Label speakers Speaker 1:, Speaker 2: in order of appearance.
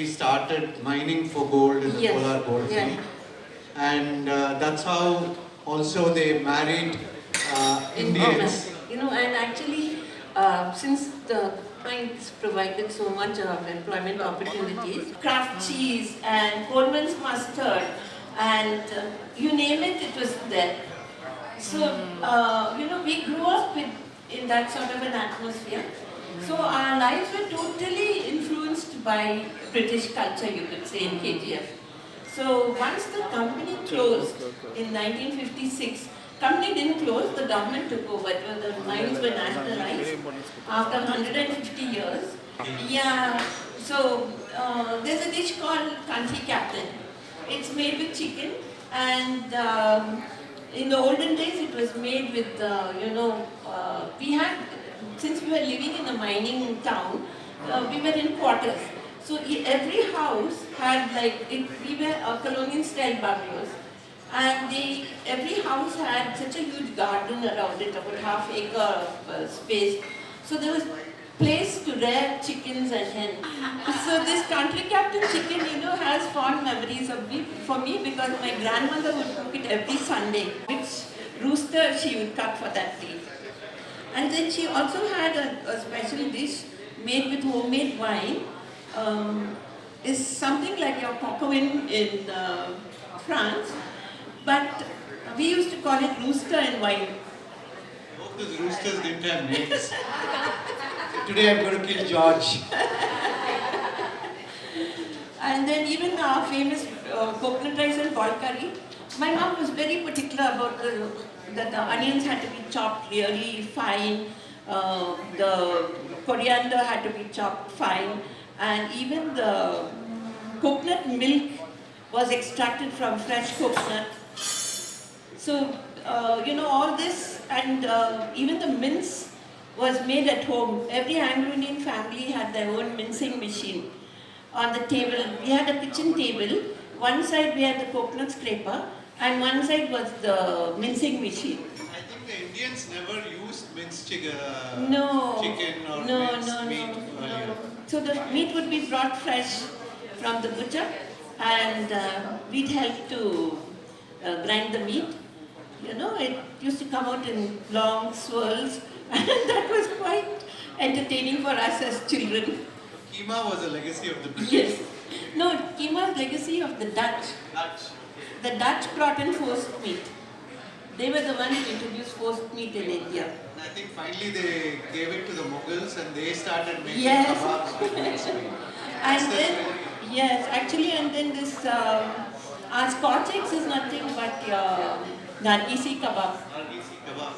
Speaker 1: actually started mining for gold in the Polar Goldfield. And that's how also they married Indians.
Speaker 2: And actually, since the mines provided so much of employment opportunities, Kraft cheese and Coleman's mustard, and you name it, it was there. So, we grew up in that sort of an atmosphere. So our lives were totally influenced by British culture, you could say, in KGF. So once the company closed in 1956, company didn't close, the government took over. The mines were nationalized after 150 years. Yeah, so there's a dish called Country Captain. It's made with chicken, and in the olden days it was made with, we had, since we were living in a mining town, we were in quarters. So every house had we were colonial style bungalows. And every house had such a huge garden around it, about half-acre of space. So there was place to rear chickens and hens. So this Country Captain chicken, has fond memories for me because my grandmother would cook it every Sunday, which rooster she would cut for that day. And then she also had a special dish made with homemade wine. Is something like your cocoin in France, but we used to call it rooster and wine.
Speaker 1: I hope those roosters didn't have names. Today I'm going to kill George.
Speaker 2: And then even our famous coconut rice and boil curry. My mom was very particular about that the onions had to be chopped really fine, the coriander had to be chopped fine, and even the coconut milk was extracted from fresh coconut. So, all this, and even the mince was made at home. Every Anglo-Indian family had their own mincing machine. On the table, we had a kitchen table. One side we had the coconut scraper, and one side was the mincing machine.
Speaker 1: I think the Indians never used minced chicken or
Speaker 2: No.
Speaker 1: meat.
Speaker 2: So the meat would be brought fresh from the butcher, and we'd help to grind the meat. It used to come out in long swirls, and that was quite entertaining for us as children.
Speaker 1: Keema was a legacy of the British.
Speaker 2: Yes. No, Keema's legacy of the Dutch. The Dutch brought in forced meat. They were the ones who introduced forced meat in India.
Speaker 1: And I think finally they gave it to the Mughals and they started making
Speaker 2: Yes.
Speaker 1: kebabs with minced meat.
Speaker 2: And then, yes, actually, and then this, our Scotch eggs is nothing but Nargisi kebab.
Speaker 1: Nargisi kebab.